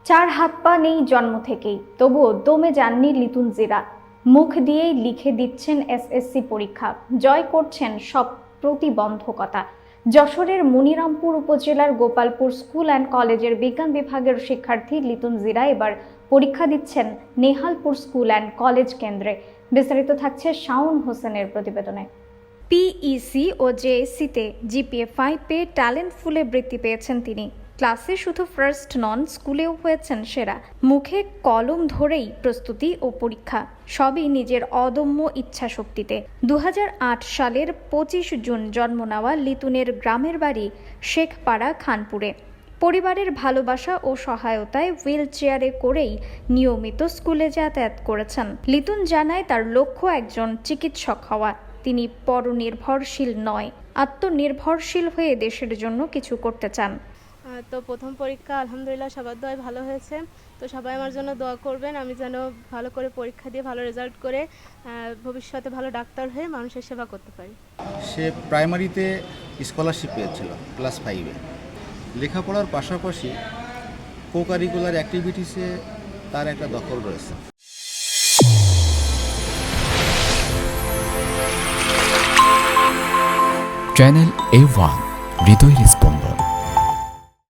চার হাত পা নেই জন্ম থেকেই, তবুও দমে যাননি লিটন জিরা। মুখ দিয়েই লিখে দিচ্ছেন এসএসসি পরীক্ষা, জয় করছেন সব প্রতিবন্ধকতা। যশোরের মনিরামপুর উপজেলার গোপালপুর স্কুল অ্যান্ড কলেজের বিজ্ঞান বিভাগের শিক্ষার্থী লিটন জিরা এবার পরীক্ষা দিচ্ছেন নেহালপুর স্কুল অ্যান্ড কলেজ কেন্দ্রে। বিস্তারিত থাকছে শাওন হোসেনের প্রতিবেদনে। পিইসি ও জেএসসিতে জিপিএ 5 পেয়ে ট্যালেন্ট ফুলে বৃত্তি পেয়েছেন তিনি। ক্লাসে শুধু ফার্স্ট নন, স্কুলেও হয়েছেন সেরা। মুখে কলম ধরেই প্রস্তুতি ও পরীক্ষা, সবই নিজের অদম্য ইচ্ছাশক্তিতে। 2008 সালের 25 জুন জন্ম নেওয়া লিটনের গ্রামের বাড়ি শেখপাড়া খানপুরে। পরিবারের ভালোবাসা ও সহায়তায় হুইল চেয়ারে করেই নিয়মিত স্কুলে যাতায়াত করেছেন। লিটন জানায় তার লক্ষ্য একজন চিকিৎসক হওয়া। তিনি পরনির্ভরশীল নয়, আত্মনির্ভরশীল হয়ে দেশের জন্য কিছু করতে চান। তো প্রথম পরীক্ষা আলহামদুলিল্লাহ সবার দোয়ায় ভালো হয়েছে। তো সবাই আমার জন্য দোয়া করবেন, আমি যেন ভালো করে পরীক্ষা দিয়ে ভালো রেজাল্ট করে ভবিষ্যতে ভালো ডাক্তার হয়ে মানুষের সেবা করতে পারি। সে প্রাইমারিতে স্কলারশিপ পেয়েছিল ক্লাস 5-এ। লেখাপড়ার পাশাপাশি কো কারিকুলার অ্যাক্টিভিটিসে তার একটা দখল রয়েছে। চ্যানেল A1 হৃদয়ের স্পন্দন।